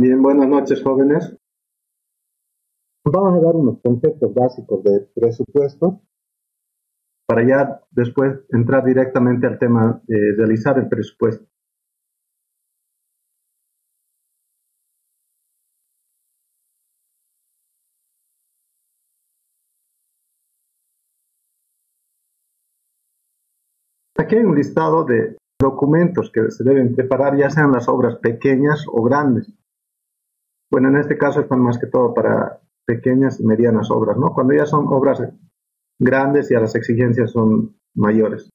Bien, buenas noches, jóvenes. Vamos a dar unos conceptos básicos de presupuesto para ya después entrar directamente al tema de realizar el presupuesto. Aquí hay un listado de documentos que se deben preparar, ya sean las obras pequeñas o grandes. Bueno, en este caso están más que todo para pequeñas y medianas obras, ¿no? Cuando ya son obras grandes, ya las exigencias son mayores.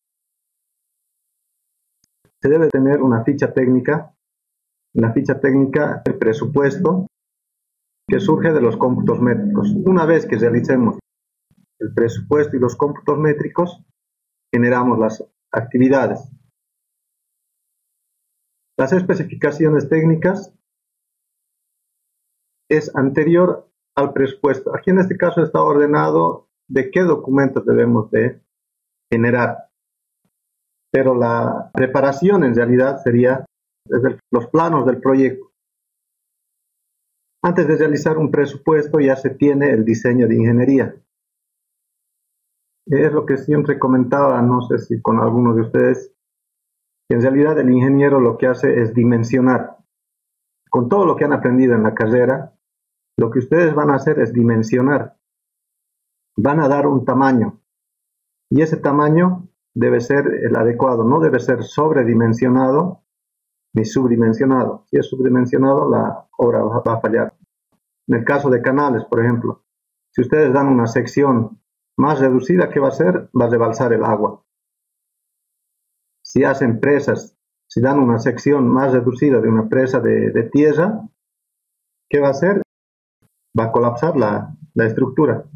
Se debe tener una ficha técnica. En la ficha técnica, el presupuesto que surge de los cómputos métricos. Una vez que realicemos el presupuesto y los cómputos métricos, generamos las actividades. Las especificaciones técnicas es anterior al presupuesto. Aquí en este caso está ordenado de qué documentos debemos de generar. Pero la preparación en realidad sería desde los planos del proyecto. Antes de realizar un presupuesto ya se tiene el diseño de ingeniería. Es lo que siempre comentaba, no sé si con algunos de ustedes, que en realidad el ingeniero lo que hace es dimensionar. Con todo lo que han aprendido en la carrera, lo que ustedes van a hacer es dimensionar. Van a dar un tamaño y ese tamaño debe ser el adecuado, no debe ser sobredimensionado ni subdimensionado. Si es subdimensionado, la obra va a fallar. En el caso de canales, por ejemplo, si ustedes dan una sección más reducida, ¿qué va a hacer? Va a rebalsar el agua. Si hacen presas, si dan una sección más reducida de una presa de tierra, ¿qué va a hacer? Va a colapsar la estructura.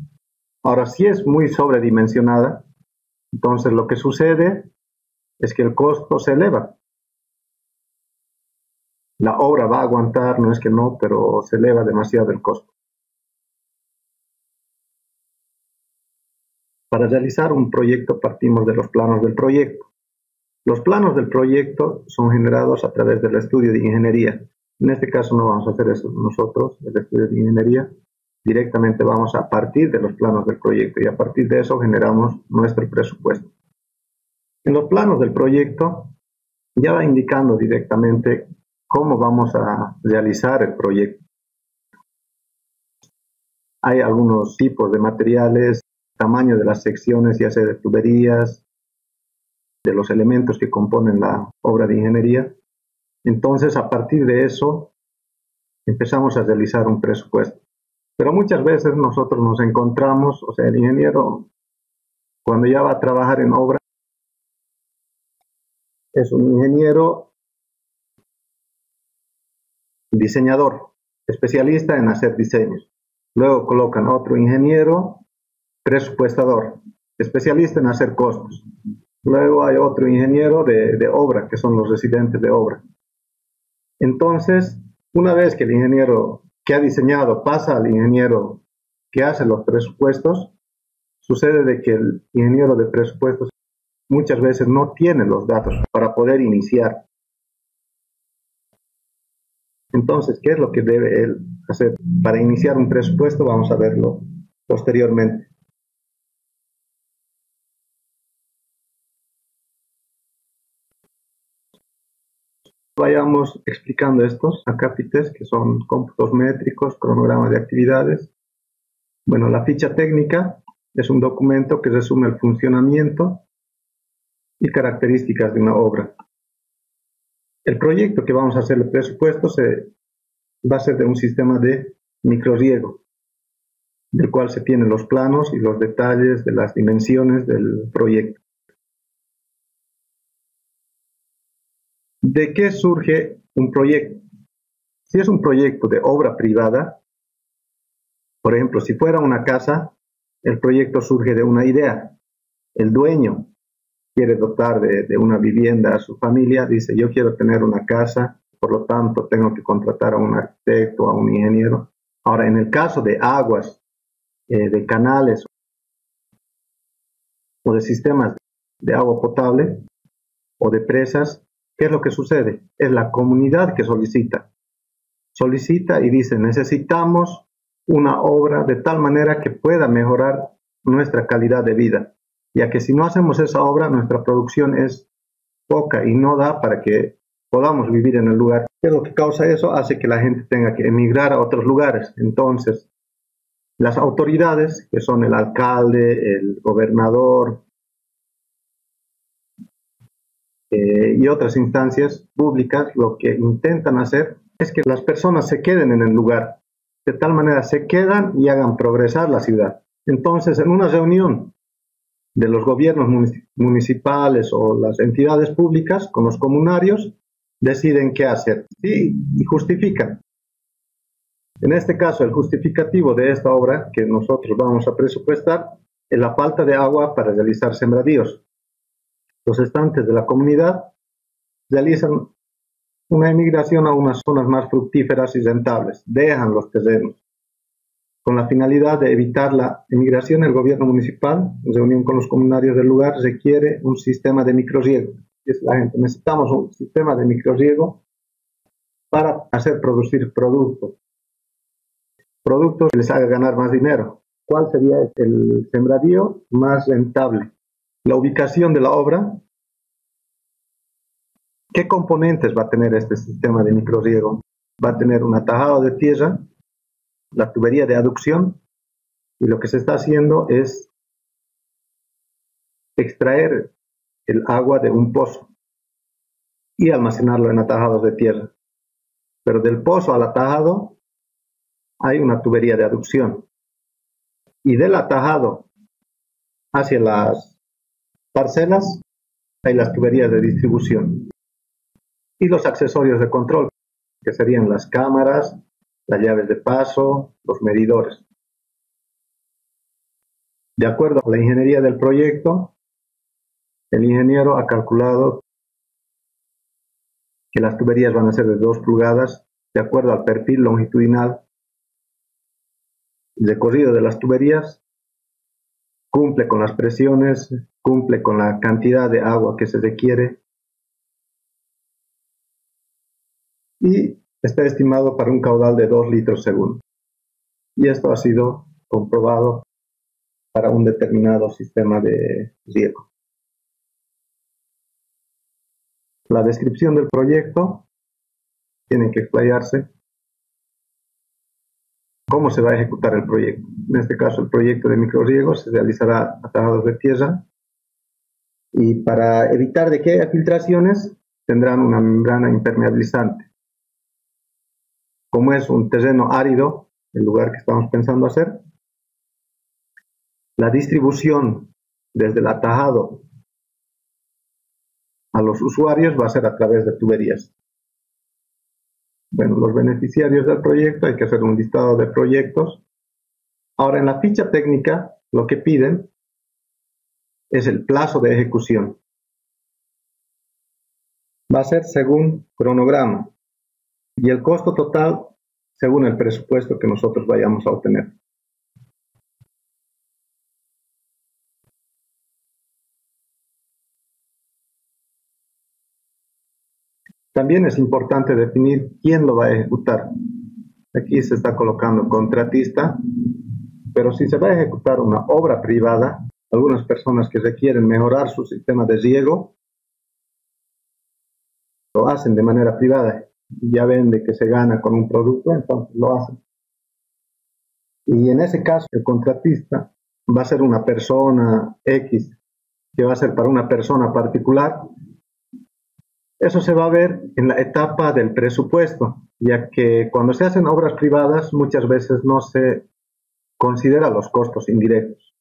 Ahora, si es muy sobredimensionada, entonces lo que sucede es que el costo se eleva. La obra va a aguantar, no es que no, pero se eleva demasiado el costo. Para realizar un proyecto partimos de los planos del proyecto. Los planos del proyecto son generados a través del estudio de ingeniería. En este caso no vamos a hacer eso nosotros, el estudio de ingeniería. Directamente vamos a partir de los planos del proyecto y a partir de eso generamos nuestro presupuesto. En los planos del proyecto ya va indicando directamente cómo vamos a realizar el proyecto. Hay algunos tipos de materiales, tamaño de las secciones, ya sea de tuberías, de los elementos que componen la obra de ingeniería. Entonces, a partir de eso, empezamos a realizar un presupuesto. Pero muchas veces nosotros nos encontramos, o sea, el ingeniero, cuando ya va a trabajar en obra, es un ingeniero diseñador, especialista en hacer diseños. Luego colocan otro ingeniero presupuestador, especialista en hacer costos. Luego hay otro ingeniero de obra, que son los residentes de obra. Entonces, una vez que el ingeniero que ha diseñado pasa al ingeniero que hace los presupuestos, sucede de que el ingeniero de presupuestos muchas veces no tiene los datos para poder iniciar. Entonces, ¿qué es lo que debe él hacer? Para iniciar un presupuesto vamos a verlo posteriormente. Vayamos explicando estos acápites, que son cómputos métricos, cronogramas de actividades. Bueno, la ficha técnica es un documento que resume el funcionamiento y características de una obra. El proyecto que vamos a hacer el presupuesto va a ser de un sistema de microriego, del cual se tienen los planos y los detalles de las dimensiones del proyecto. ¿De qué surge un proyecto? Si es un proyecto de obra privada, por ejemplo, si fuera una casa, el proyecto surge de una idea. El dueño quiere dotar de una vivienda a su familia, dice, yo quiero tener una casa, por lo tanto tengo que contratar a un arquitecto, a un ingeniero. Ahora, en el caso de aguas, de canales o de sistemas de agua potable o de presas, ¿qué es lo que sucede? Es la comunidad que solicita. solicita y dice, necesitamos una obra de tal manera que pueda mejorar nuestra calidad de vida, ya que si no hacemos esa obra, nuestra producción es poca y no da para que podamos vivir en el lugar. ¿Qué es lo que causa eso? Hace que la gente tenga que emigrar a otros lugares. Entonces, las autoridades, que son el alcalde, el gobernador y otras instancias públicas, lo que intentan hacer es que las personas se queden en el lugar, de tal manera se quedan y hagan progresar la ciudad. Entonces, en una reunión de los gobiernos municipales o las entidades públicas con los comunarios, deciden qué hacer, ¿sí? Y justifican. En este caso, el justificativo de esta obra que nosotros vamos a presupuestar es la falta de agua para realizar sembradíos. Los estantes de la comunidad realizan una emigración a unas zonas más fructíferas y rentables, dejan los terrenos. Con la finalidad de evitar la emigración, el gobierno municipal, en reunión con los comunarios del lugar, requiere un sistema de microriego. Es la gente, necesitamos un sistema de microriego para hacer producir productos que les haga ganar más dinero. ¿Cuál sería el sembradío más rentable? La ubicación de la obra. ¿Qué componentes va a tener este sistema de microriego? Va a tener un atajado de tierra, la tubería de aducción, y lo que se está haciendo es extraer el agua de un pozo y almacenarlo en atajados de tierra. Pero del pozo al atajado hay una tubería de aducción, y del atajado hacia las parcelas hay las tuberías de distribución y los accesorios de control, que serían las cámaras, las llaves de paso, los medidores. De acuerdo a la ingeniería del proyecto, el ingeniero ha calculado que las tuberías van a ser de 2 pulgadas, de acuerdo al perfil longitudinal. El recorrido de las tuberías cumple con las presiones, cumple con la cantidad de agua que se requiere y está estimado para un caudal de 2 litros segundo. Y esto ha sido comprobado para un determinado sistema de riego. La descripción del proyecto tiene que explayarse cómo se va a ejecutar el proyecto. En este caso, el proyecto de microriego se realizará a tajados de tierra y para evitar de que haya filtraciones tendrán una membrana impermeabilizante. Como es un terreno árido, el lugar que estamos pensando hacer, la distribución desde el atajado a los usuarios va a ser a través de tuberías. Bueno, los beneficiarios del proyecto, hay que hacer un listado de proyectos. Ahora, en la ficha técnica, lo que piden es el plazo de ejecución. Va a ser según cronograma y el costo total según el presupuesto que nosotros vayamos a obtener. También es importante definir quién lo va a ejecutar. Aquí se está colocando contratista, pero si se va a ejecutar una obra privada, algunas personas que requieren mejorar su sistema de riego, lo hacen de manera privada. Ya ven de que se gana con un producto, entonces lo hacen. Y en ese caso, el contratista va a ser una persona X, que va a ser para una persona particular. Eso se va a ver en la etapa del presupuesto, ya que cuando se hacen obras privadas muchas veces no se considera los costos indirectos.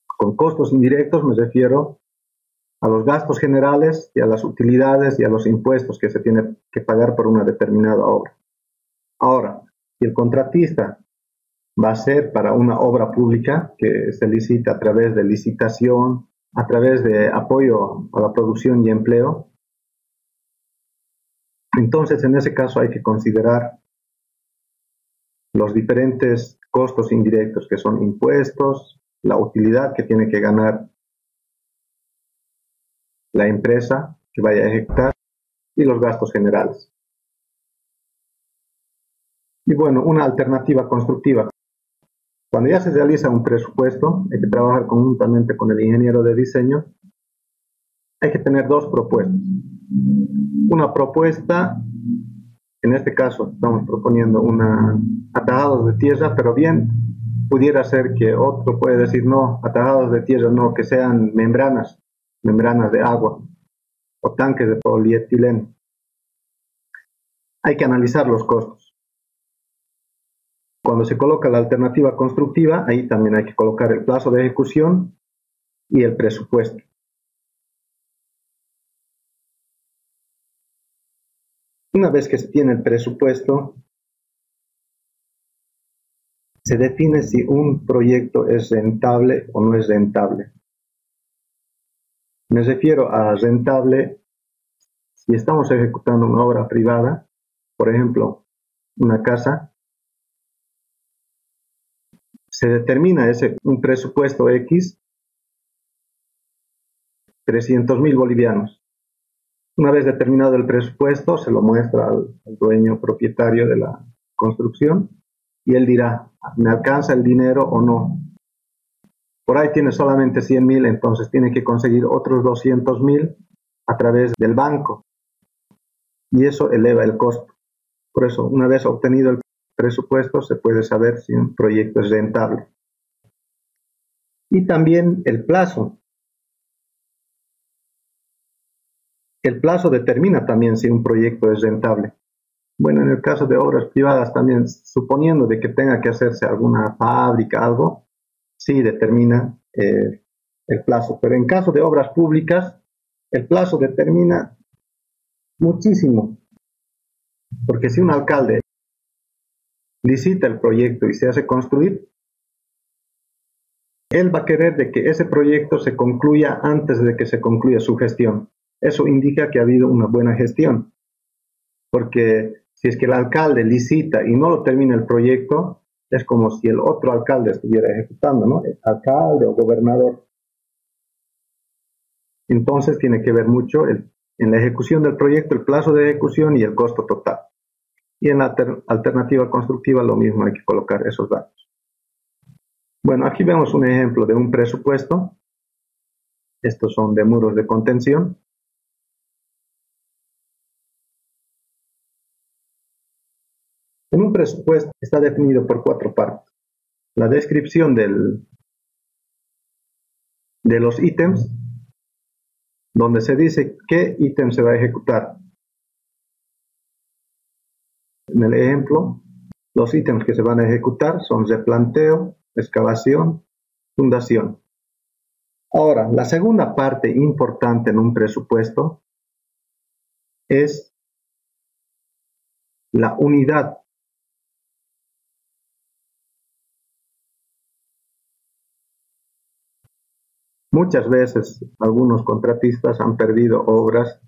Con costos indirectos me refiero a los gastos generales y a las utilidades y a los impuestos que se tiene que pagar por una determinada obra. Ahora, si el contratista va a ser para una obra pública que se licita a través de licitación, a través de apoyo a la producción y empleo, entonces en ese caso hay que considerar los diferentes costos indirectos que son impuestos, la utilidad que tiene que ganar la empresa que vaya a ejecutar y los gastos generales. Y bueno, una alternativa constructiva. Cuando ya se realiza un presupuesto, hay que trabajar conjuntamente con el ingeniero de diseño. Hay que tener dos propuestas. Una propuesta, en este caso estamos proponiendo atajados de tierra, pero bien pudiera ser que otro puede decir no, atajados de tierra no, que sean membranas de agua o tanques de polietileno. Hay que analizar los costos. Cuando se coloca la alternativa constructiva, ahí también hay que colocar el plazo de ejecución y el presupuesto. Una vez que se tiene el presupuesto, se define si un proyecto es rentable o no es rentable. Me refiero a rentable si estamos ejecutando una obra privada, por ejemplo, una casa, se determina un presupuesto X, 300.000 bolivianos. Una vez determinado el presupuesto, se lo muestra al dueño propietario de la construcción y él dirá, ¿me alcanza el dinero o no? Por ahí tiene solamente 100.000, entonces tiene que conseguir otros 200.000 a través del banco y eso eleva el costo. Por eso, una vez obtenido el presupuesto, se puede saber si un proyecto es rentable. Y también el plazo. El plazo determina también si un proyecto es rentable. Bueno, en el caso de obras privadas también, suponiendo de que tenga que hacerse alguna fábrica, algo, sí determina el plazo. Pero en caso de obras públicas, el plazo determina muchísimo. Porque si un alcalde licita el proyecto y se hace construir, él va a querer de que ese proyecto se concluya antes de que se concluya su gestión. Eso indica que ha habido una buena gestión. Porque si es que el alcalde licita y no lo termina el proyecto, es como si el otro alcalde estuviera ejecutando, ¿no? El alcalde o gobernador. Entonces tiene que ver mucho en la ejecución del proyecto, el plazo de ejecución y el costo total. Y en la alternativa constructiva lo mismo, hay que colocar esos datos. Bueno, aquí vemos un ejemplo de un presupuesto. Estos son de muros de contención. En un presupuesto está definido por 4 partes. La descripción de los ítems, donde se dice qué ítem se va a ejecutar. En el ejemplo, los ítems que se van a ejecutar son replanteo, excavación, fundación. Ahora, la segunda parte importante en un presupuesto es la unidad. Muchas veces algunos contratistas han perdido obras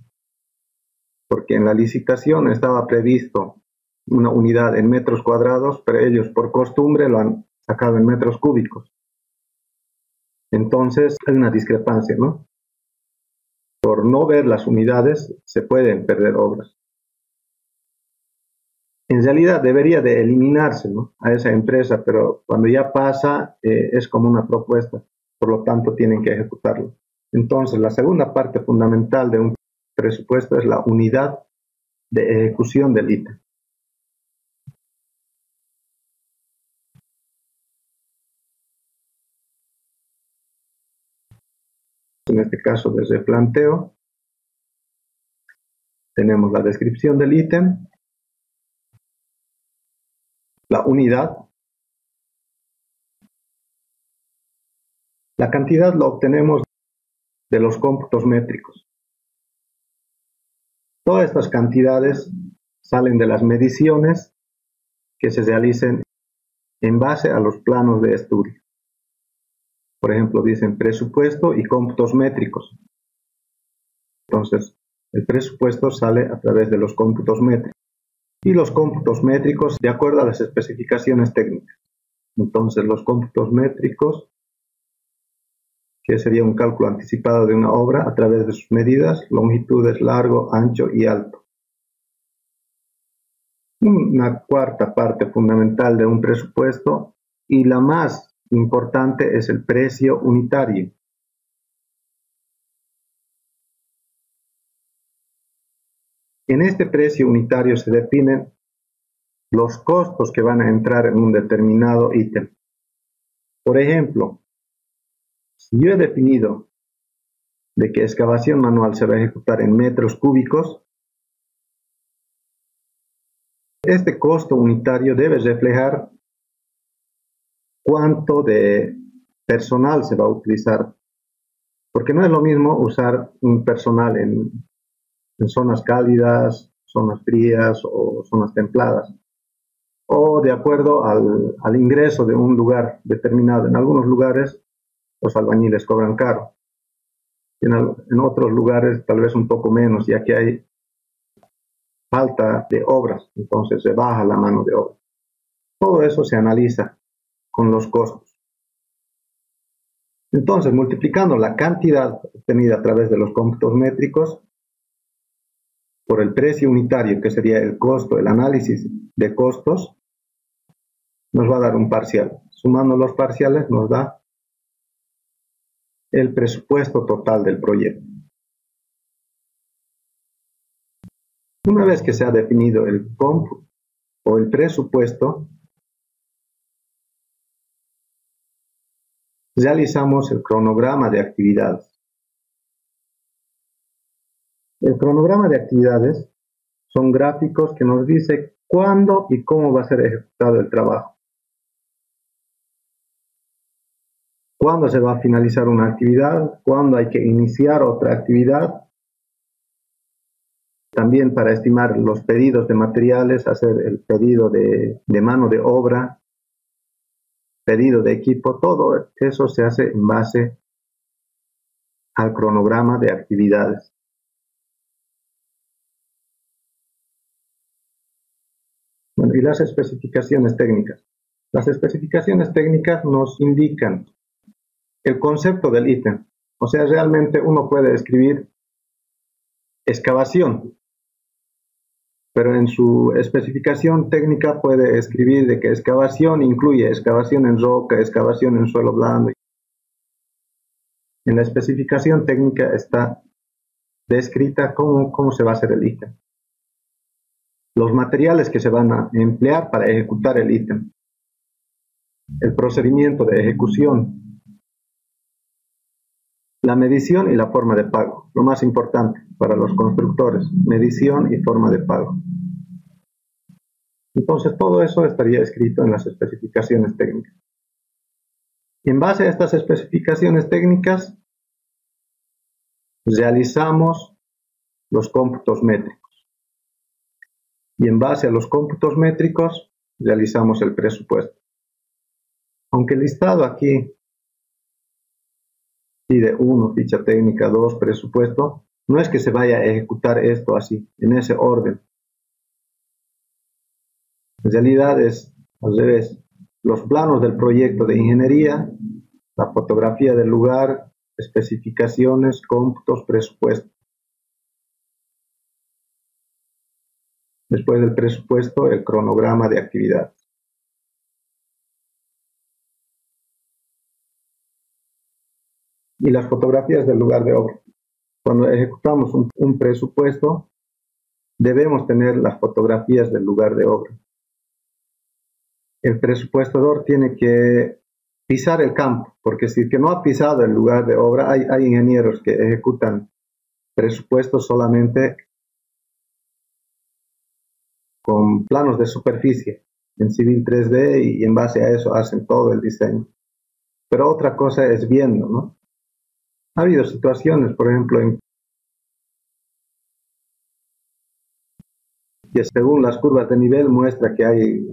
porque en la licitación estaba previsto una unidad en metros cuadrados, pero ellos por costumbre lo han sacado en metros cúbicos. Entonces hay una discrepancia, ¿no? Por no ver las unidades se pueden perder obras. En realidad debería de eliminarse, ¿no?, a esa empresa, pero cuando ya pasa es como una propuesta, por lo tanto tienen que ejecutarlo. Entonces la segunda parte fundamental de un presupuesto es la unidad de ejecución del ítem. En este caso desde el planteo tenemos la descripción del ítem, la unidad, la cantidad lo obtenemos de los cómputos métricos. Todas estas cantidades salen de las mediciones que se realicen en base a los planos de estudio. Por ejemplo, dicen presupuesto y cómputos métricos. Entonces, el presupuesto sale a través de los cómputos métricos. Y los cómputos métricos de acuerdo a las especificaciones técnicas. Entonces, los cómputos métricos, que sería un cálculo anticipado de una obra a través de sus medidas, longitudes, largo, ancho y alto. Una cuarta parte fundamental de un presupuesto, y la más importante, es el precio unitario. En este precio unitario se definen los costos que van a entrar en un determinado ítem. Por ejemplo, si yo he definido de que excavación manual se va a ejecutar en metros cúbicos, este costo unitario debe reflejar cuánto de personal se va a utilizar, porque no es lo mismo usar un personal en zonas cálidas, zonas frías o zonas templadas, o de acuerdo al ingreso de un lugar determinado. En algunos lugares los albañiles cobran caro, en otros lugares tal vez un poco menos, ya que hay falta de obras, entonces se baja la mano de obra. Todo eso se analiza con los costos. Entonces, multiplicando la cantidad obtenida a través de los cómputos métricos por el precio unitario, que sería el costo, el análisis de costos, nos va a dar un parcial. Sumando los parciales nos da el presupuesto total del proyecto. Una vez que se ha definido el cómputo o el presupuesto, realizamos el cronograma de actividades. El cronograma de actividades son gráficos que nos dicen cuándo y cómo va a ser ejecutado el trabajo. Cuándo se va a finalizar una actividad, cuándo hay que iniciar otra actividad. También para estimar los pedidos de materiales, hacer el pedido de mano de obra, pedido de equipo, todo eso se hace en base al cronograma de actividades. Bueno, y las especificaciones técnicas. Las especificaciones técnicas nos indican el concepto del ítem. O sea, realmente uno puede escribir excavación, pero en su especificación técnica puede escribir de que excavación incluye excavación en roca, excavación en suelo blando. En la especificación técnica está descrita cómo se va a hacer el ítem, los materiales que se van a emplear para ejecutar el ítem, el procedimiento de ejecución, la medición y la forma de pago. Lo más importante para los constructores, medición y forma de pago. Entonces todo eso estaría escrito en las especificaciones técnicas. Y en base a estas especificaciones técnicas realizamos los cómputos métricos. Y en base a los cómputos métricos realizamos el presupuesto. Aunque el listado aquí pide 1, ficha técnica, 2, presupuesto, no es que se vaya a ejecutar esto así, en ese orden. En realidad es al revés. Los planos del proyecto de ingeniería, la fotografía del lugar, especificaciones, cómputos, presupuesto. Después del presupuesto, el cronograma de actividades. Y las fotografías del lugar de obra. Cuando ejecutamos un presupuesto, debemos tener las fotografías del lugar de obra. El presupuestador tiene que pisar el campo, porque si que no ha pisado el lugar de obra, hay ingenieros que ejecutan presupuestos solamente con planos de superficie en Civil 3D y en base a eso hacen todo el diseño. Pero otra cosa es viendo, ¿no? Ha habido situaciones, por ejemplo, en que según las curvas de nivel muestra que hay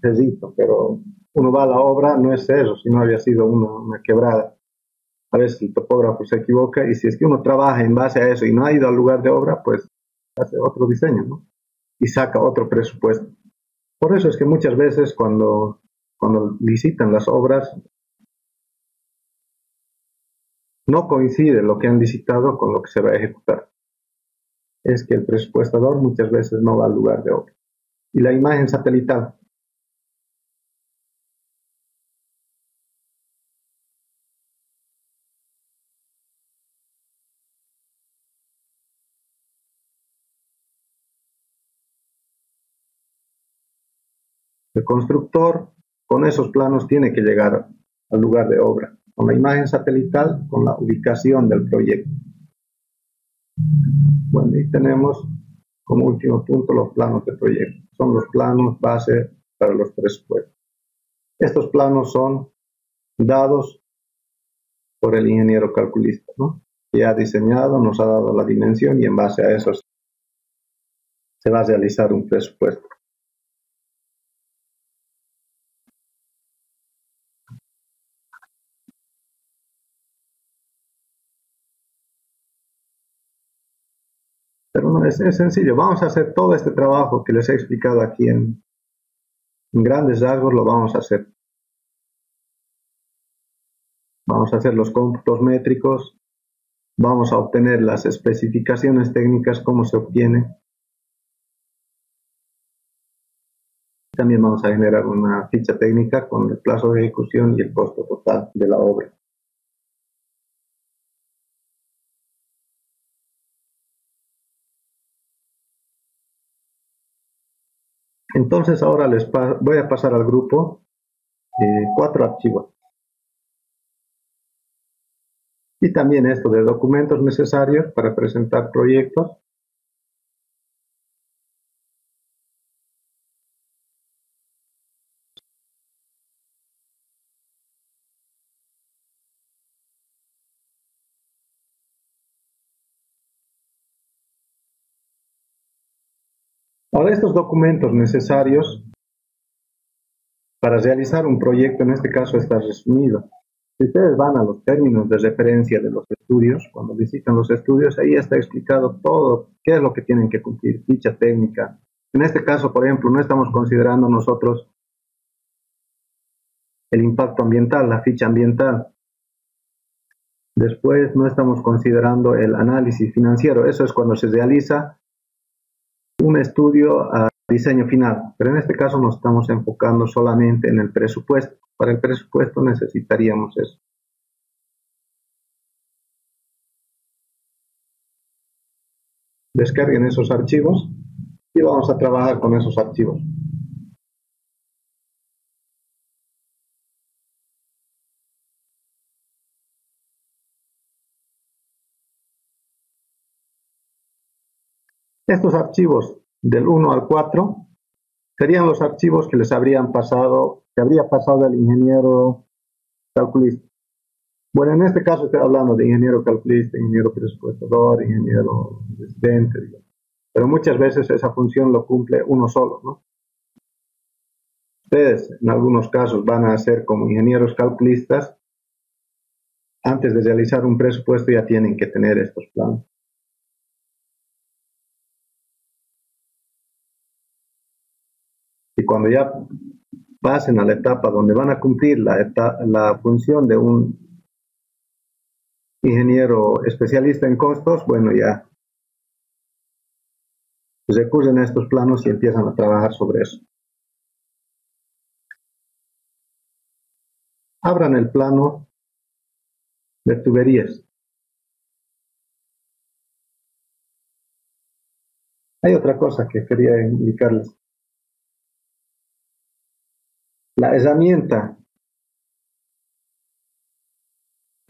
cerrito, pero uno va a la obra, no es cerro, sino había sido una quebrada. A veces el topógrafo se equivoca y si es que uno trabaja en base a eso y no ha ido al lugar de obra, pues hace otro diseño, ¿no? Y saca otro presupuesto. Por eso es que muchas veces cuando licitan las obras, no coincide lo que han licitado con lo que se va a ejecutar. Es que el presupuestador muchas veces no va al lugar de obra. y la imagen satelital. El constructor con esos planos tiene que llegar al lugar de obra, con la imagen satelital, con la ubicación del proyecto. Bueno, y tenemos como último punto los planos de proyecto. Son los planos base para los presupuestos. Estos planos son dados por el ingeniero calculista, ¿no? Que ha diseñado, nos ha dado la dimensión y en base a eso se va a realizar un presupuesto. Pero no, es sencillo. Vamos a hacer todo este trabajo que les he explicado aquí en grandes rasgos, lo vamos a hacer. Vamos a hacer los cómputos métricos, vamos a obtener las especificaciones técnicas, cómo se obtiene. También vamos a generar una ficha técnica con el plazo de ejecución y el costo total de la obra. Entonces ahora voy a pasar al grupo 4 archivos. Y también esto de documentos necesarios para presentar proyectos. Ahora estos documentos necesarios para realizar un proyecto, en este caso está resumido. Si ustedes van a los términos de referencia de los estudios, cuando visitan los estudios, ahí está explicado todo, qué es lo que tienen que cumplir, ficha técnica. En este caso, por ejemplo, no estamos considerando nosotros el impacto ambiental, la ficha ambiental. Después no estamos considerando el análisis financiero, eso es cuando se realiza un estudio a diseño final, pero en este caso nos estamos enfocando solamente en el presupuesto. Para el presupuesto necesitaríamos eso. Descarguen esos archivos y vamos a trabajar con esos archivos. Estos archivos del 1 al 4 serían los archivos que les habrían pasado, que habría pasado el ingeniero calculista. Bueno, en este caso estoy hablando de ingeniero calculista, ingeniero presupuestador, ingeniero residente, pero muchas veces esa función lo cumple uno solo, ¿no? Ustedes en algunos casos van a ser como ingenieros calculistas, antes de realizar un presupuesto ya tienen que tener estos planos. Y cuando ya pasen a la etapa donde van a cumplir la función de un ingeniero especialista en costos, bueno, ya recurren a estos planos y empiezan a trabajar sobre eso. Abran el plano de tuberías. Hay otra cosa que quería indicarles. La herramienta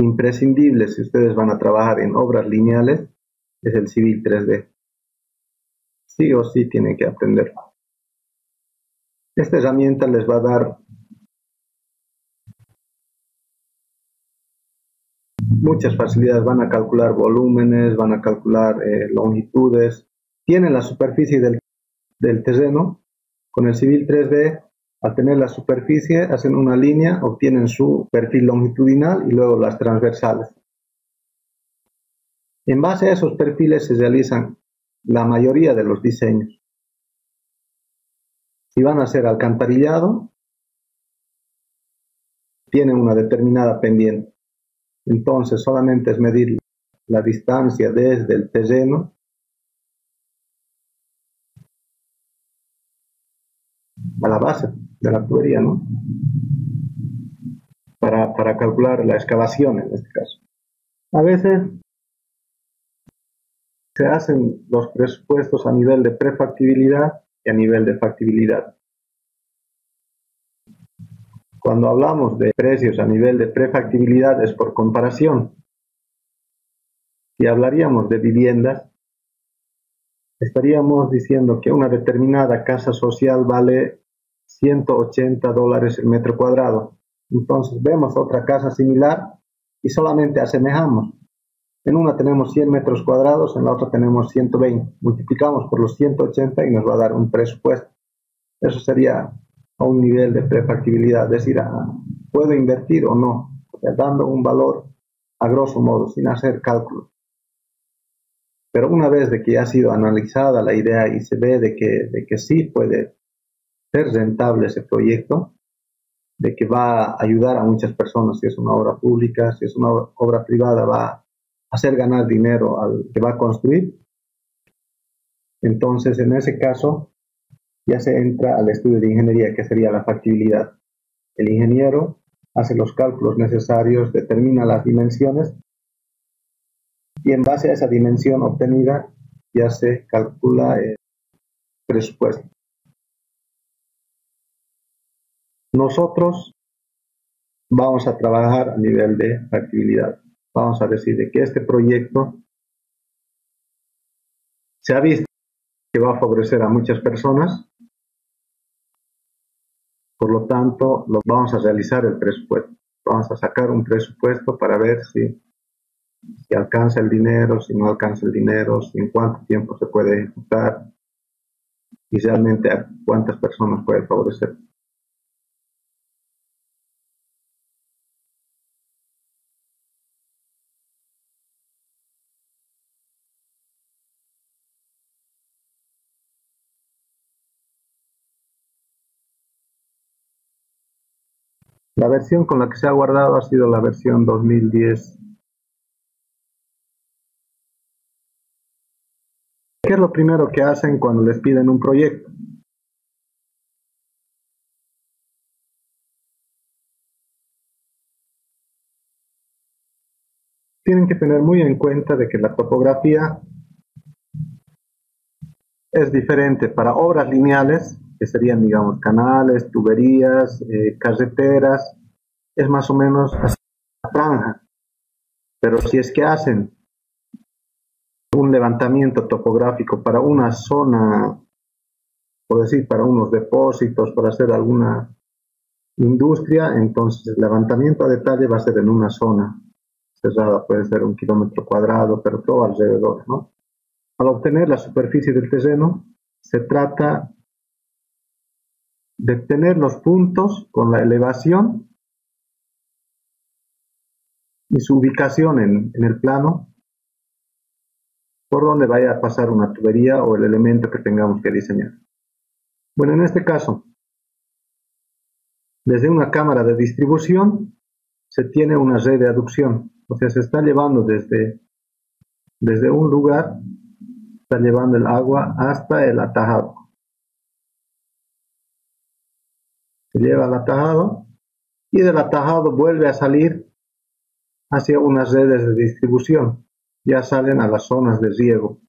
imprescindible si ustedes van a trabajar en obras lineales es el Civil 3D. Sí o sí tienen que aprenderlo. Esta herramienta les va a dar muchas facilidades, van a calcular volúmenes, van a calcular longitudes, tienen la superficie del terreno. Con el Civil 3D, al tener la superficie, hacen una línea, obtienen su perfil longitudinal y luego las transversales. En base a esos perfiles se realizan la mayoría de los diseños. Si van a hacer alcantarillado, tienen una determinada pendiente. Entonces solamente es medir la distancia desde el terreno a la base de la tubería, ¿no? Para calcular la excavación en este caso. A veces se hacen los presupuestos a nivel de prefactibilidad y a nivel de factibilidad. Cuando hablamos de precios a nivel de prefactibilidad es por comparación. Si hablaríamos de viviendas, estaríamos diciendo que una determinada casa social vale $180 el metro cuadrado. Entonces vemos otra casa similar y solamente asemejamos. En una tenemos 100 metros cuadrados, en la otra tenemos 120. Multiplicamos por los 180 y nos va a dar un presupuesto. Eso sería a un nivel de prefactibilidad, es decir, ¿puedo invertir o no? O sea, dando un valor a grosso modo, sin hacer cálculos. Pero una vez de que ha sido analizada la idea y se ve de que sí puede ser rentable ese proyecto, de que va a ayudar a muchas personas, si es una obra pública, si es una obra privada, va a hacer ganar dinero al que va a construir, entonces en ese caso ya se entra al estudio de ingeniería, que sería la factibilidad. El ingeniero hace los cálculos necesarios, determina las dimensiones y en base a esa dimensión obtenida ya se calcula el presupuesto. Nosotros vamos a trabajar a nivel de factibilidad. Vamos a decir de que este proyecto se ha visto que va a favorecer a muchas personas, por lo tanto, vamos a realizar el presupuesto. Vamos a sacar un presupuesto para ver si alcanza el dinero, si no alcanza el dinero, si en cuánto tiempo se puede ejecutar y realmente a cuántas personas puede favorecer. La versión con la que se ha guardado ha sido la versión 2010. ¿Qué es lo primero que hacen cuando les piden un proyecto? Tienen que tener muy en cuenta de que la topografía es diferente para obras lineales, que serían, digamos, canales, tuberías, carreteras, es más o menos así la franja. Pero si es que hacen un levantamiento topográfico para una zona, por decir, para unos depósitos, para hacer alguna industria, entonces el levantamiento a detalle va a ser en una zona cerrada, puede ser 1 kilómetro cuadrado, pero todo alrededor, ¿no? Al obtener la superficie del terreno, se trata de tener los puntos con la elevación y su ubicación en el plano por donde vaya a pasar una tubería o el elemento que tengamos que diseñar. Bueno, en este caso, desde una cámara de distribución se tiene una red de aducción, o sea, se está llevando desde un lugar, está llevando el agua hasta el atajado. Se lleva al atajado y del atajado vuelve a salir hacia unas redes de distribución. Ya salen a las zonas de riego.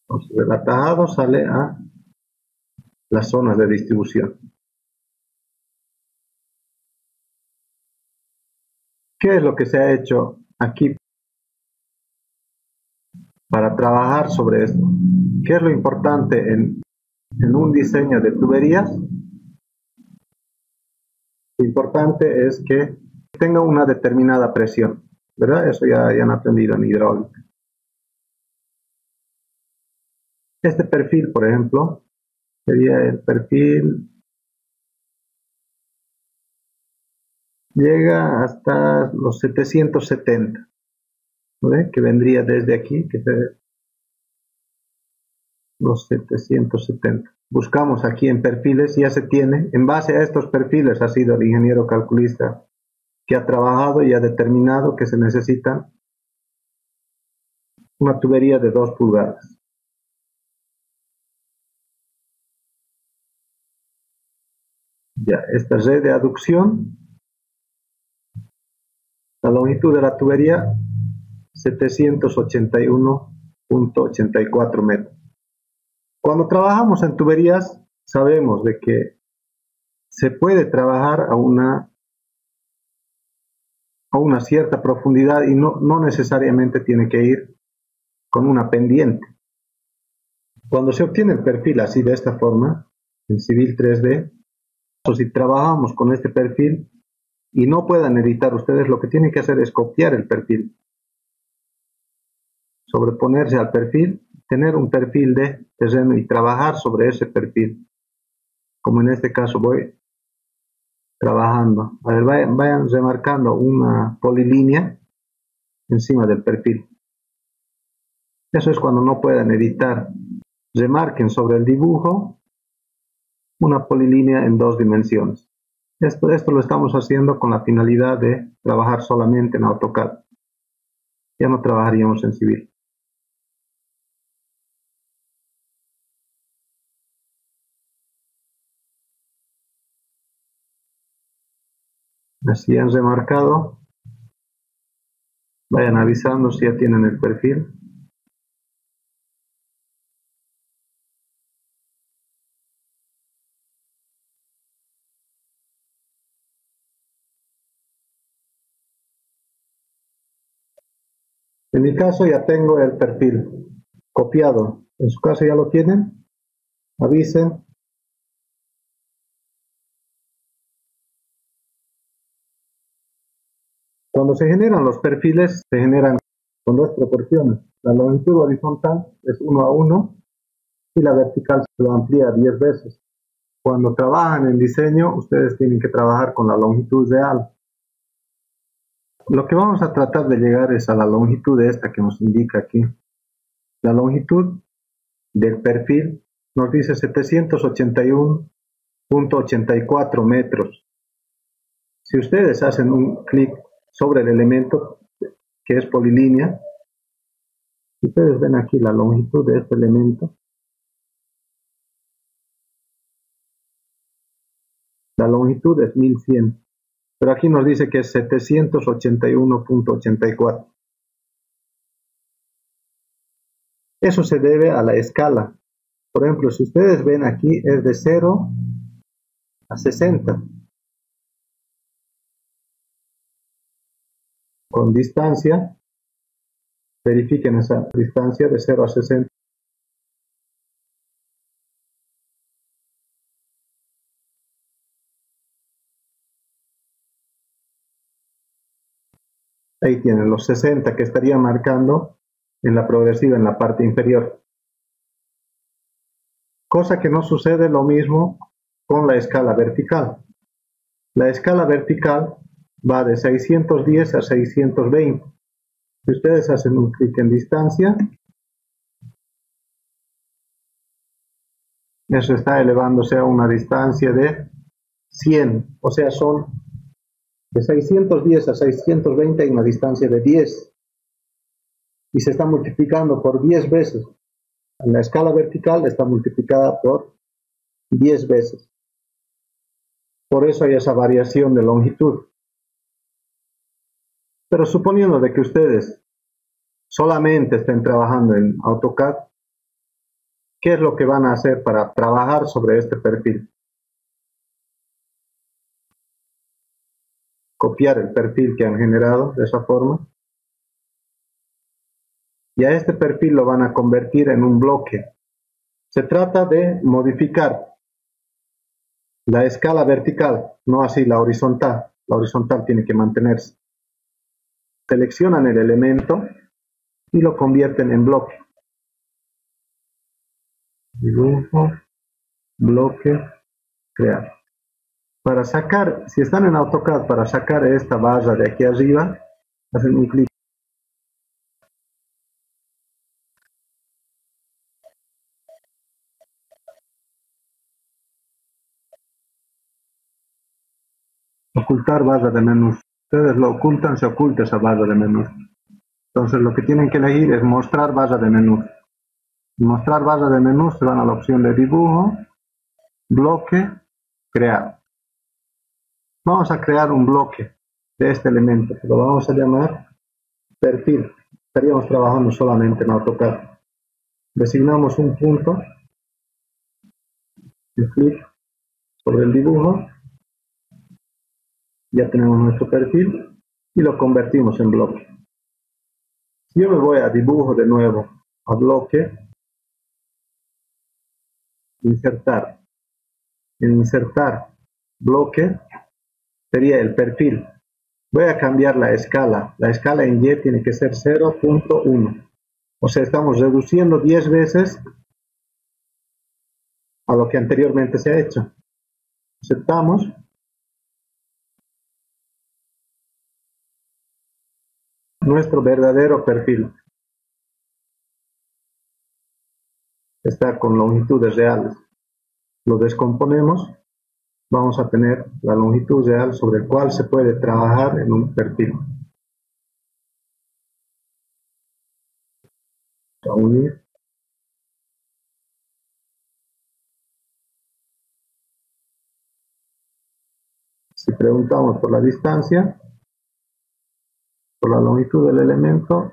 Entonces, el atajado sale a las zonas de distribución. ¿Qué es lo que se ha hecho aquí para trabajar sobre esto? ¿Qué es lo importante en un diseño de tuberías? Lo importante es que tenga una determinada presión, ¿verdad? Eso ya han aprendido en hidráulica. Este perfil, por ejemplo, sería el perfil, llega hasta los 770, ¿ve? Que vendría desde aquí, que es los 770. Buscamos aquí en perfiles, ya se tiene. En base a estos perfiles ha sido el ingeniero calculista que ha trabajado y ha determinado que se necesitan una tubería de 2 pulgadas. Ya, esta red de aducción, la longitud de la tubería 781.84 metros. Cuando trabajamos en tuberías, sabemos de que se puede trabajar a una cierta profundidad y no necesariamente tiene que ir con una pendiente. Cuando se obtiene el perfil así de esta forma, en Civil 3D, o si trabajamos con este perfil y no puedan editar ustedes, lo que tienen que hacer es copiar el perfil, sobreponerse al perfil, tener un perfil de terreno y trabajar sobre ese perfil. Como en este caso voy trabajando. A ver, vayan remarcando una polilínea encima del perfil. Eso es cuando no puedan editar. Remarquen sobre el dibujo una polilínea en 2 dimensiones. Esto lo estamos haciendo con la finalidad de trabajar solamente en AutoCAD. Ya no trabajaríamos en Civil. Así han remarcado. Vayan avisando si ya tienen el perfil. En mi caso ya tengo el perfil copiado. En su caso ya lo tienen. Avisen. Cuando se generan los perfiles, se generan con 2 proporciones. La longitud horizontal es 1:1 y la vertical se lo amplía 10 veces. Cuando trabajan en diseño, ustedes tienen que trabajar con la longitud real. Lo que vamos a tratar de llegar es a la longitud de esta que nos indica aquí. La longitud del perfil nos dice 781.84 metros. Si ustedes hacen un clic sobre el elemento que es polilínea, ustedes ven aquí la longitud de este elemento. La longitud es 1100, pero aquí nos dice que es 781.84. Eso se debe a la escala. Por ejemplo, si ustedes ven aquí es de 0 a 60. Con distancia, verifiquen esa distancia de 0 a 60. Ahí tienen los 60 que estaría marcando en la progresiva en la parte inferior. Cosa que no sucede lo mismo con la escala vertical. La escala vertical va de 610 a 620. Si ustedes hacen un clic en distancia, eso está elevándose a una distancia de 100, o sea, son de 610 a 620 hay una distancia de 10 y se está multiplicando por 10 veces. En la escala vertical está multiplicada por 10 veces. Por eso hay esa variación de longitud. Pero suponiendo de que ustedes solamente estén trabajando en AutoCAD, ¿qué es lo que van a hacer para trabajar sobre este perfil? Copiar el perfil que han generado de esa forma. Y a este perfil lo van a convertir en un bloque. Se trata de modificar la escala vertical, no así la horizontal. La horizontal tiene que mantenerse. Seleccionan el elemento y lo convierten en bloque. Dibujo, bloque, crear. Para sacar, si están en AutoCAD, para sacar esta barra de aquí arriba, hacen un clic. Ocultar barra de menús. Ustedes lo ocultan, se oculta esa barra de menús. Entonces lo que tienen que elegir es mostrar barra de menú. Mostrar barra de menú se van a la opción de dibujo, bloque, crear. Vamos a crear un bloque de este elemento, que lo vamos a llamar perfil. Estaríamos trabajando solamente en AutoCAD. Designamos un punto, y clic sobre el dibujo, ya tenemos nuestro perfil y lo convertimos en bloque. Si yo me voy a dibujo de nuevo, a bloque, insertar. En insertar bloque sería el perfil. Voy a cambiar la escala. La escala en Y tiene que ser 0.1. O sea, estamos reduciendo 10 veces a lo que anteriormente se ha hecho. Aceptamos. Nuestro verdadero perfil está con longitudes reales. Lo descomponemos. Vamos a tener la longitud real sobre el cual se puede trabajar en un perfil. A unir. Si preguntamos por la distancia, por la longitud del elemento,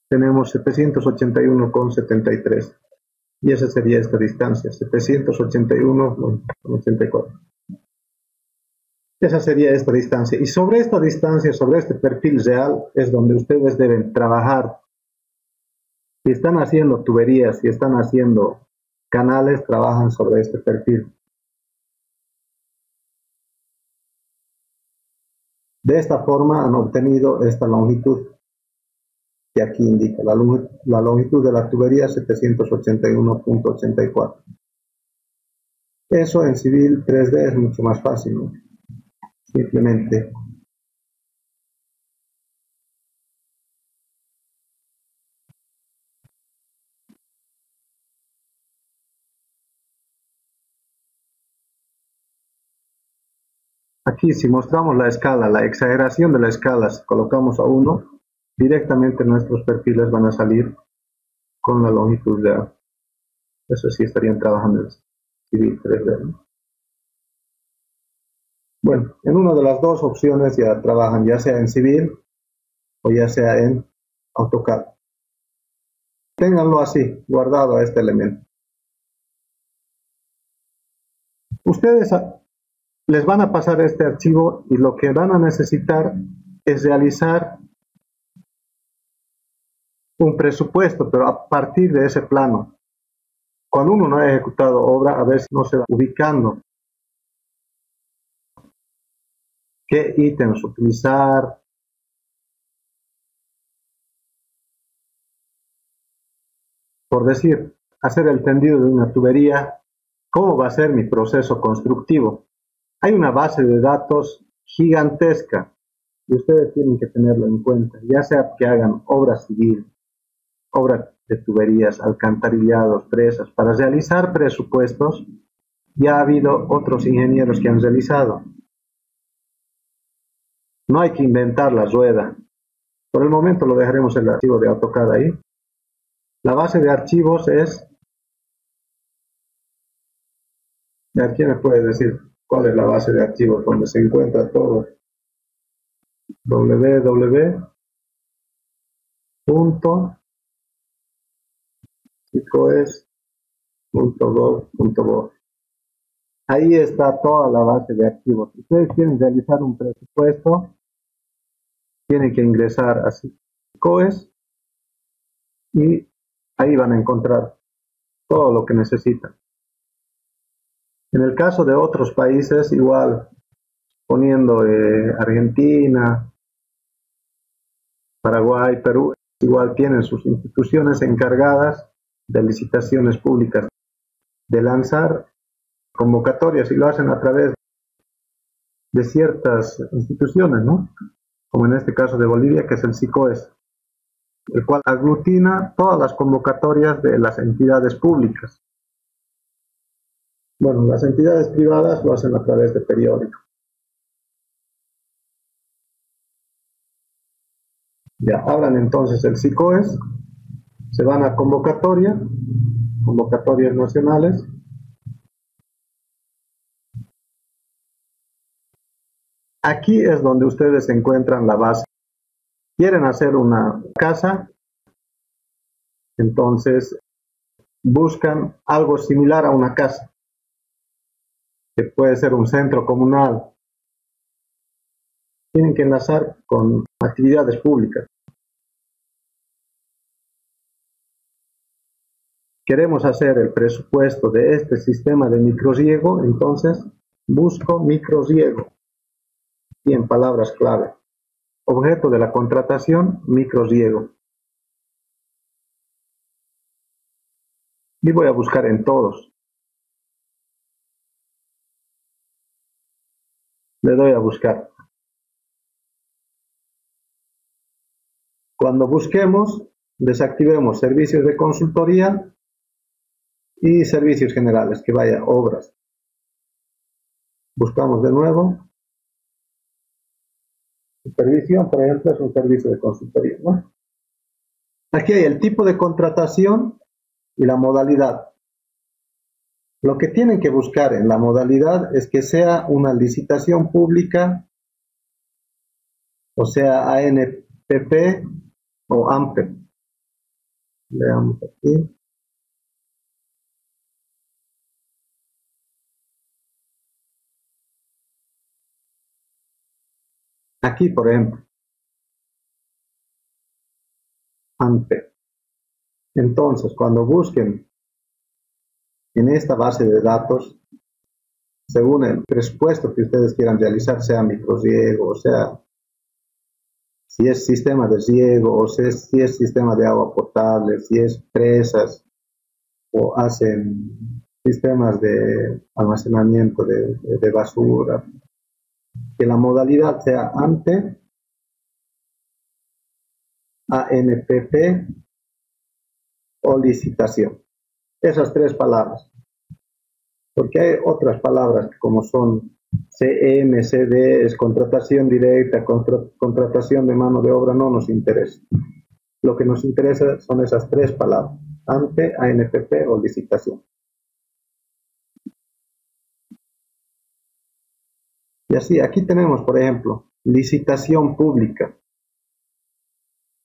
tenemos 781,73. Y esa sería esta distancia, 781,84. Esa sería esta distancia. Y sobre esta distancia, sobre este perfil real, es donde ustedes deben trabajar. Si están haciendo tuberías, si están haciendo canales, trabajan sobre este perfil. De esta forma han obtenido esta longitud que aquí indica. La longitud de la tubería 781,84. Eso en Civil 3D es mucho más fácil, ¿no? Simplemente aquí, si mostramos la escala, la exageración de la escala, si colocamos a 1, directamente nuestros perfiles van a salir con la longitud real. Eso sí estarían trabajando en Civil 3D, ¿no? Bueno, en una de las dos opciones ya trabajan, ya sea en Civil o ya sea en AutoCAD. Ténganlo así, guardado a este elemento. Ustedes les van a pasar este archivo y lo que van a necesitar es realizar un presupuesto, pero a partir de ese plano. Cuando uno no ha ejecutado obra, a veces no se va ubicando qué ítems utilizar. Por decir, hacer el tendido de una tubería, ¿cómo va a ser mi proceso constructivo? Hay una base de datos gigantesca y ustedes tienen que tenerlo en cuenta, ya sea que hagan obra civil, obra de tuberías, alcantarillados, presas. Para realizar presupuestos, ya ha habido otros ingenieros que han realizado. No hay que inventar la rueda. Por el momento lo dejaremos el archivo de AutoCAD ahí. La base de archivos es... ¿Quién me puede decir cuál es la base de archivos donde se encuentra todo? www.sicoes.gov.bo. Ahí está toda la base de archivos. Si ustedes quieren realizar un presupuesto, tienen que ingresar a SICOES y ahí van a encontrar todo lo que necesitan. En el caso de otros países, igual, poniendo Argentina, Paraguay, Perú, igual tienen sus instituciones encargadas de licitaciones públicas, de lanzar convocatorias, y lo hacen a través de ciertas instituciones, ¿no? Como en este caso de Bolivia, que es el SICOES, el cual aglutina todas las convocatorias de las entidades públicas. Bueno, las entidades privadas lo hacen a través de periódicos. Ya, abran entonces el SICOES, se van a convocatorias nacionales. Aquí es donde ustedes encuentran la base. Quieren hacer una casa, entonces buscan algo similar a una casa, que puede ser un centro comunal. Tienen que enlazar con actividades públicas. Queremos hacer el presupuesto de este sistema de microriego, entonces busco microriego y en palabras clave. Objeto de la contratación, microriego. Y voy a buscar en todos. Le doy a buscar. Cuando busquemos, desactivemos servicios de consultoría y servicios generales, que vaya obras. Buscamos de nuevo. Supervisión, por ejemplo, es un servicio de consultoría, ¿no? Aquí hay el tipo de contratación y la modalidad. Lo que tienen que buscar en la modalidad es que sea una licitación pública, o sea, ANPP o AMPE. Veamos aquí. Aquí, por ejemplo, AMPE. Entonces, cuando busquen en esta base de datos, según el presupuesto que ustedes quieran realizar, sea microriego, o sea, si es sistema de riego, o si es sistema de agua potable, si es presas, o hacen sistemas de almacenamiento de basura, que la modalidad sea ANPE, ANPP o licitación. Esas tres palabras. Porque hay otras palabras como son CM, CD, es contratación directa, contratación de mano de obra, no nos interesa. Lo que nos interesa son esas tres palabras, ANPE, ANPP o licitación. Y así, aquí tenemos, por ejemplo, licitación pública,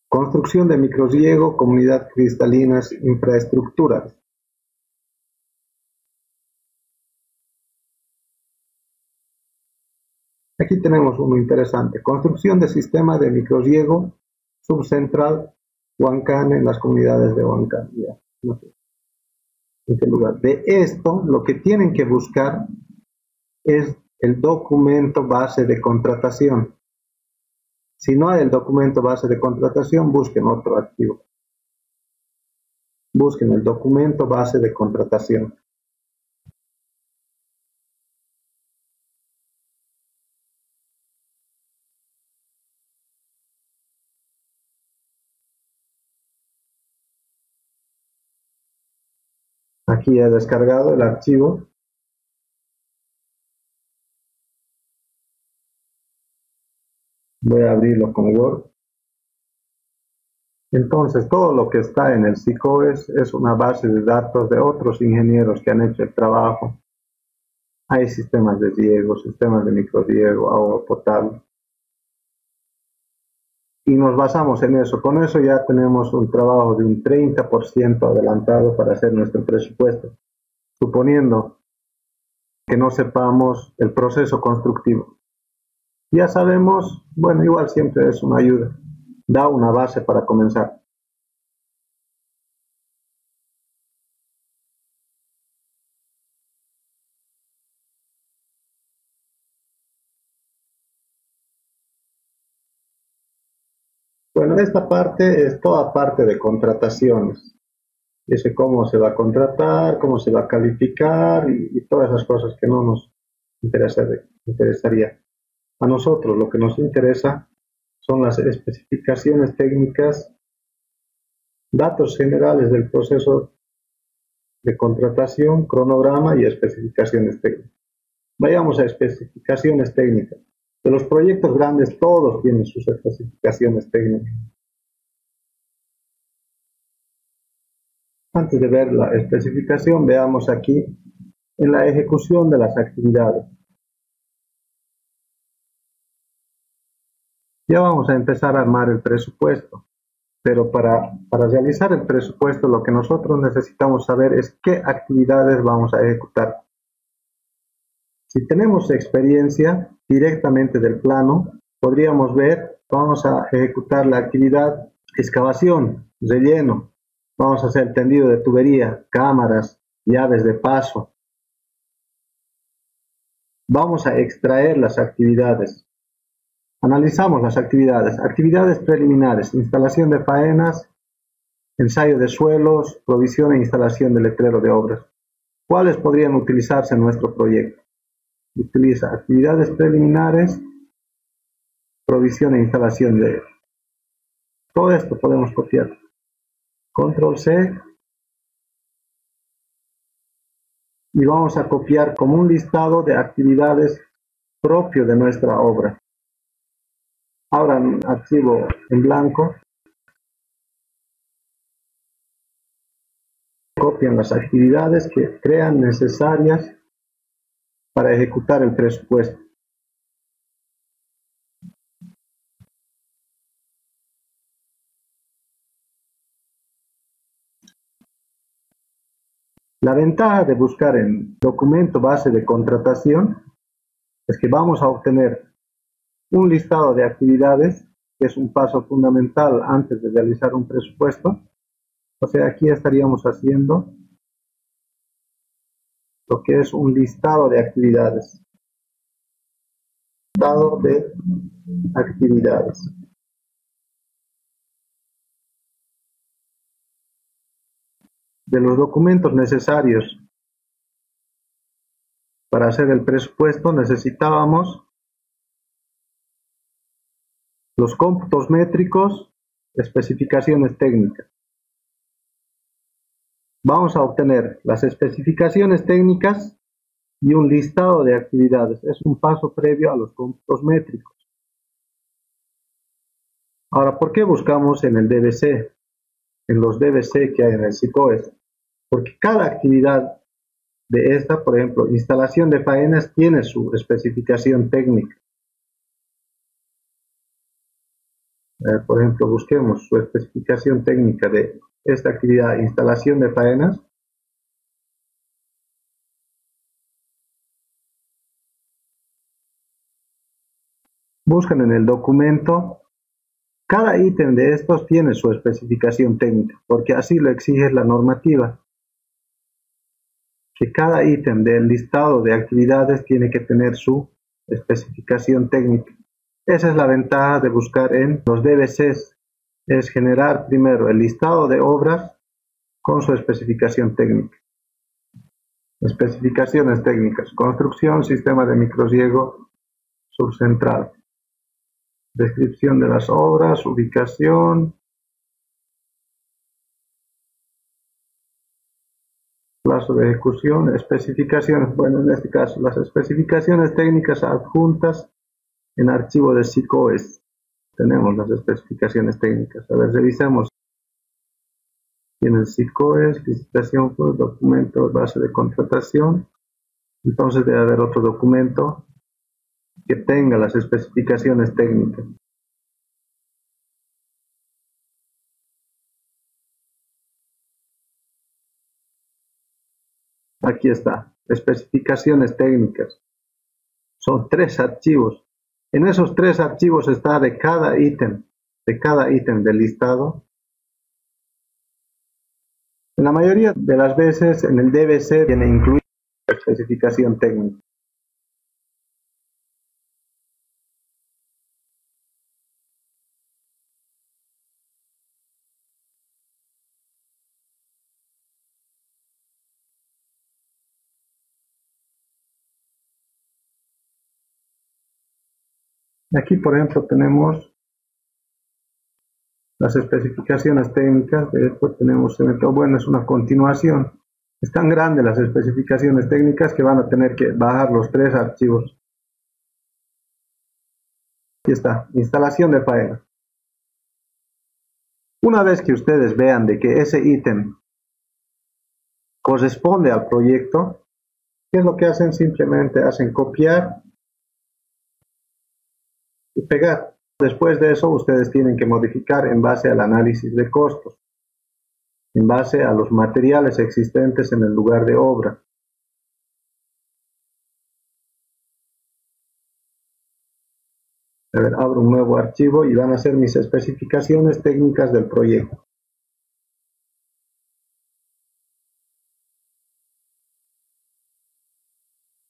construcción de microriego, comunidad cristalinas, infraestructuras. Aquí tenemos uno interesante, construcción de sistema de microriego subcentral Huancane en las comunidades de Huancane. No sé en qué lugar. De esto, lo que tienen que buscar es el documento base de contratación. Si no hay el documento base de contratación, busquen otro archivo. Busquen el documento base de contratación. Aquí he descargado el archivo. Voy a abrirlo con Word. Entonces, todo lo que está en el SICOES es una base de datos de otros ingenieros que han hecho el trabajo. Hay sistemas de riego, sistemas de microriego, agua potable. Y nos basamos en eso. Con eso ya tenemos un trabajo de un 30% adelantado para hacer nuestro presupuesto, suponiendo que no sepamos el proceso constructivo. Ya sabemos, bueno, igual siempre es una ayuda, da una base para comenzar. Bueno, esta parte es toda parte de contrataciones. Dice cómo se va a contratar, cómo se va a calificar y todas esas cosas que no nos interesaría. A nosotros lo que nos interesa son las especificaciones técnicas, datos generales del proceso de contratación, cronograma y especificaciones técnicas. Vayamos a especificaciones técnicas. De los proyectos grandes, todos tienen sus especificaciones técnicas. Antes de ver la especificación, veamos aquí en la ejecución de las actividades. Ya vamos a empezar a armar el presupuesto, pero para realizar el presupuesto lo que nosotros necesitamos saber es qué actividades vamos a ejecutar. Si tenemos experiencia directamente del plano, podríamos ver, vamos a ejecutar la actividad excavación, relleno, vamos a hacer tendido de tubería, cámaras, llaves de paso. Vamos a extraer las actividades. Analizamos las actividades. Actividades preliminares, instalación de faenas, ensayo de suelos, provisión e instalación de letrero de obras. ¿Cuáles podrían utilizarse en nuestro proyecto? Utiliza actividades preliminares, provisión e instalación de... Todo esto podemos copiar. Control C. Y vamos a copiar como un listado de actividades propio de nuestra obra. Ahora un archivo en blanco. Copian las actividades que crean necesarias para ejecutar el presupuesto. La ventaja de buscar en documento base de contratación es que vamos a obtener un listado de actividades, que es un paso fundamental antes de realizar un presupuesto. O sea, aquí estaríamos haciendo lo que es un listado de actividades. Listado de actividades. De los documentos necesarios para hacer el presupuesto necesitábamos los cómputos métricos, especificaciones técnicas. Vamos a obtener las especificaciones técnicas y un listado de actividades. Es un paso previo a los cómputos métricos. Ahora, ¿por qué buscamos en el DBC? En los DBC que hay en el SICOES. Porque cada actividad de esta, por ejemplo, instalación de faenas, tiene su especificación técnica. Por ejemplo, busquemos su especificación técnica de esta actividad, instalación de faenas. Buscan en el documento. Cada ítem de estos tiene su especificación técnica, porque así lo exige la normativa. Que cada ítem del listado de actividades tiene que tener su especificación técnica. Esa es la ventaja de buscar en los DBCs, es generar primero el listado de obras con su especificación técnica. Especificaciones técnicas: construcción, sistema de microriego subcentral. Descripción de las obras, ubicación, plazo de ejecución, especificaciones. Bueno, en este caso, las especificaciones técnicas adjuntas en archivo de SICOES. Tenemos las especificaciones técnicas. A ver, revisemos. En el SICOES, licitación por documento, base de contratación. Entonces debe haber otro documento que tenga las especificaciones técnicas. Aquí está, especificaciones técnicas. Son 3 archivos. En esos 3 archivos está de cada ítem del listado. En la mayoría de las veces en el DBC viene incluida la especificación técnica. Aquí, por ejemplo, tenemos las especificaciones técnicas. Después tenemos, bueno, es una continuación. Es tan grande las especificaciones técnicas que van a tener que bajar los 3 archivos. Aquí está, instalación de faena. Una vez que ustedes vean de que ese ítem corresponde al proyecto, ¿qué es lo que hacen? Simplemente hacen copiar y pegar. Después de eso, ustedes tienen que modificar en base al análisis de costos, en base a los materiales existentes en el lugar de obra. A ver, abro un nuevo archivo y van a ser mis especificaciones técnicas del proyecto.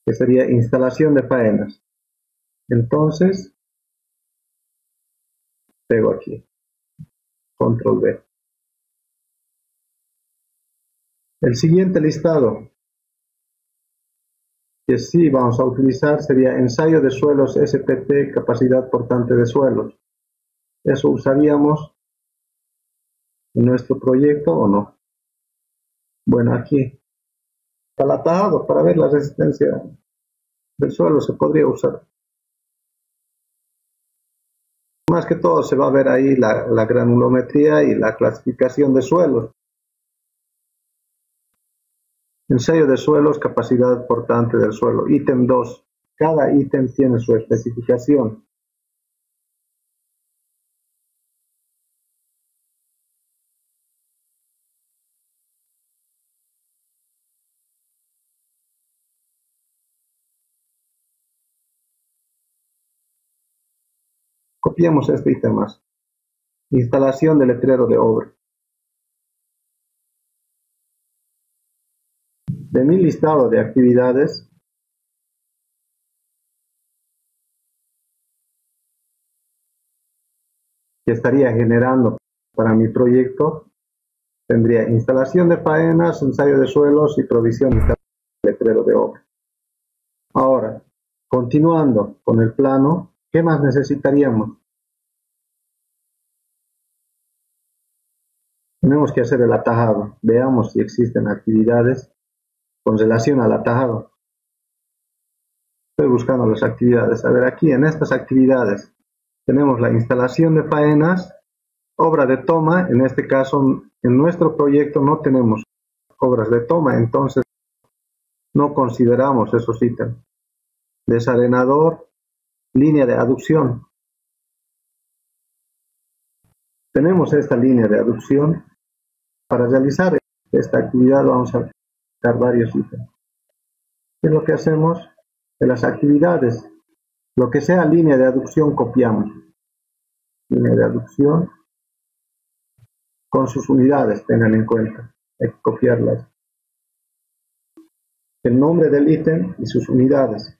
Que sería instalación de faenas. Entonces, pego aquí, control V. El siguiente listado que sí vamos a utilizar sería ensayo de suelos SPT, capacidad portante de suelos. ¿Eso usaríamos en nuestro proyecto o no? Bueno, aquí está el atajado para ver la resistencia del suelo, se podría usar. Más que todo se va a ver ahí la granulometría y la clasificación de suelos. Ensayo de suelos, capacidad portante del suelo. Ítem 2. Cada ítem tiene su especificación. Copiemos este ítem más. Instalación de letrero de obra. De mi listado de actividades, que estaría generando para mi proyecto, tendría instalación de faenas, ensayo de suelos y provisión de letrero de obra. Ahora, continuando con el plano, ¿qué más necesitaríamos? Tenemos que hacer el atajado. Veamos si existen actividades con relación al atajado. Estoy buscando las actividades. A ver, aquí en estas actividades tenemos la instalación de faenas, obra de toma. En este caso, en nuestro proyecto no tenemos obras de toma, entonces no consideramos esos ítems. Desarenador, línea de aducción. Tenemos esta línea de aducción. Para realizar esta actividad vamos a dar varios ítems. ¿Qué es lo que hacemos? De las actividades, lo que sea línea de aducción copiamos. Línea de aducción con sus unidades, tengan en cuenta, hay que copiarlas. El nombre del ítem y sus unidades.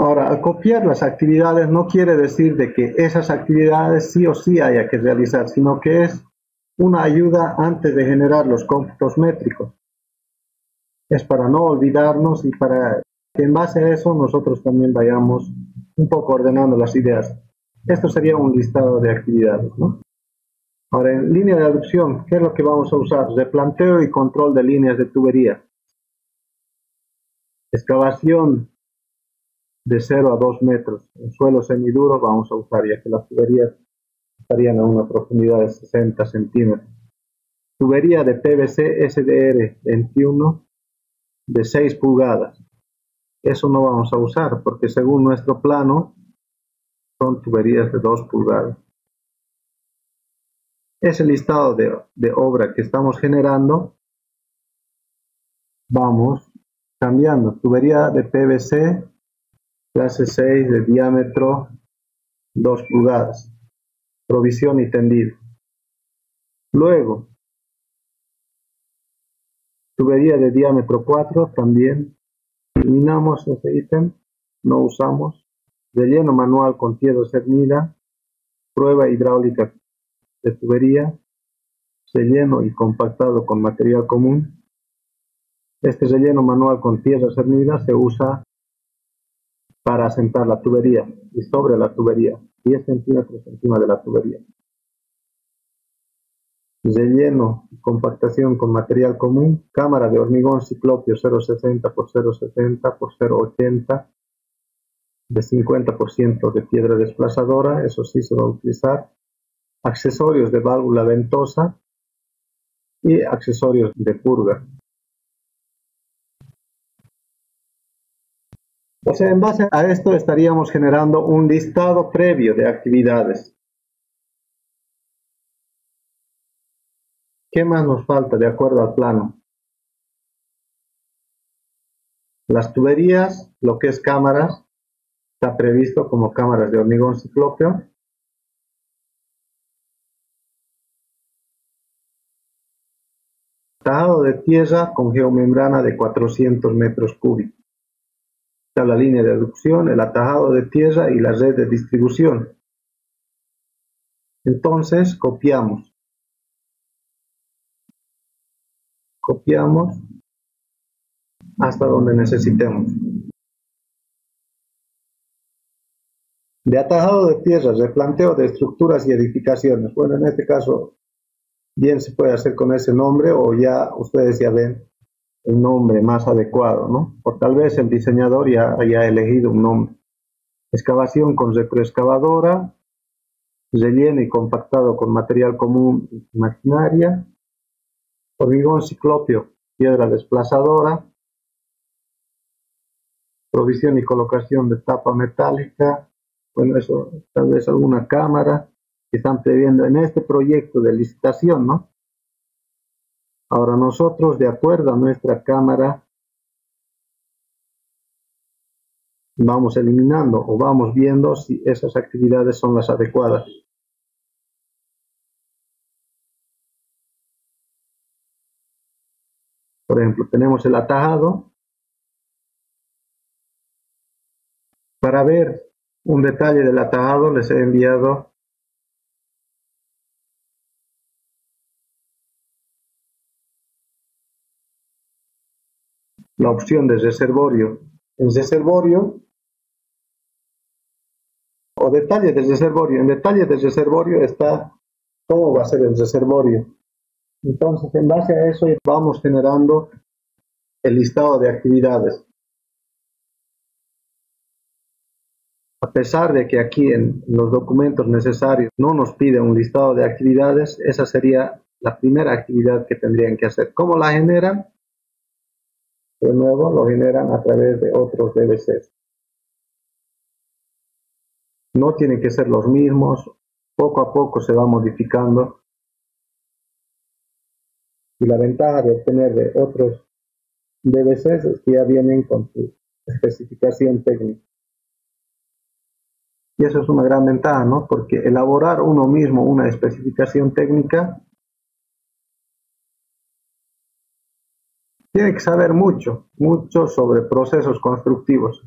Ahora, al copiar las actividades no quiere decir de que esas actividades sí o sí haya que realizar, sino que es una ayuda antes de generar los cómputos métricos. Es para no olvidarnos y para que en base a eso nosotros también vayamos un poco ordenando las ideas. Esto sería un listado de actividades, ¿no? Ahora, en línea de aducción, ¿qué es lo que vamos a usar? Replanteo y control de líneas de tubería. Excavación de 0 a 2 metros. En suelo semiduro vamos a usar, ya que las tuberías estarían a una profundidad de 60 centímetros. Tubería de PVC SDR 21 de 6 pulgadas. Eso no vamos a usar porque según nuestro plano son tuberías de 2 pulgadas. Ese listado de obra que estamos generando, vamos cambiando. Tubería de PVC clase 6 de diámetro 2 pulgadas. Provisión y tendido. Luego, tubería de diámetro 4 también. Eliminamos ese ítem, no usamos. Relleno manual con tierra cernida. Prueba hidráulica de tubería. Relleno y compactado con material común. Este relleno manual con tierra cernida se usa para asentar la tubería y sobre la tubería, 10 centímetros encima de la tubería. Relleno y compactación con material común, cámara de hormigón ciclopio 0,60 por 0,60 por 0,80 de 50% de piedra desplazadora, eso sí se va a utilizar, accesorios de válvula ventosa y accesorios de purga. O sea, en base a esto estaríamos generando un listado previo de actividades. ¿Qué más nos falta de acuerdo al plano? Las tuberías, lo que es cámaras, está previsto como cámaras de hormigón ciclópeo. Tajado de tierra con geomembrana de 400 metros cúbicos. Está la línea de aducción, el atajado de tierra y la red de distribución. Entonces copiamos hasta donde necesitemos. De atajado de tierra, replanteo de estructuras y edificaciones. Bueno, en este caso bien se puede hacer con ese nombre, o ya ustedes ya ven el nombre más adecuado, ¿no? O tal vez el diseñador ya haya elegido un nombre. Excavación con retroexcavadora, relleno y compactado con material común y maquinaria, hormigón ciclópeo, piedra desplazadora, provisión y colocación de tapa metálica. Bueno, eso tal vez alguna cámara que están previendo en este proyecto de licitación, ¿no? Ahora nosotros, de acuerdo a nuestra cámara, vamos eliminando o vamos viendo si esas actividades son las adecuadas. Por ejemplo, tenemos el atajado. Para ver un detalle del atajado les he enviado la opción de reservorio. En reservorio o detalle del reservorio. En detalle del reservorio está cómo va a ser el reservorio. Entonces, en base a eso vamos generando el listado de actividades. A pesar de que aquí en los documentos necesarios no nos pide un listado de actividades, esa sería la primera actividad que tendrían que hacer. ¿Cómo la generan? De nuevo, lo generan a través de otros DBCs. No tienen que ser los mismos, poco a poco se va modificando. Y la ventaja de obtener de otros DBCs es que ya vienen con su especificación técnica. Y eso es una gran ventaja, ¿no? Porque elaborar uno mismo una especificación técnica tiene que saber mucho sobre procesos constructivos.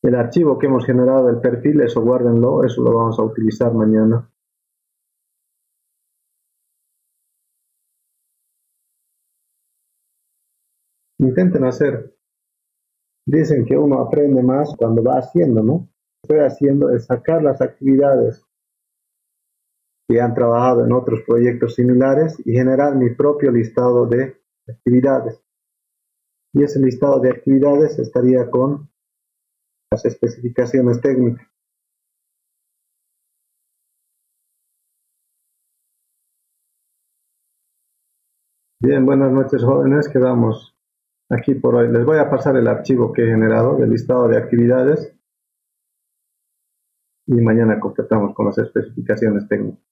El archivo que hemos generado del perfil, eso guárdenlo, eso lo vamos a utilizar mañana. Intenten hacer. Dicen que uno aprende más cuando va haciendo, ¿no? Estoy haciendo es sacar las actividades que han trabajado en otros proyectos similares y generar mi propio listado de actividades. Y ese listado de actividades estaría con las especificaciones técnicas. Bien, buenas noches jóvenes, quedamos aquí por hoy. Les voy a pasar el archivo que he generado del listado de actividades y mañana completamos con las especificaciones técnicas.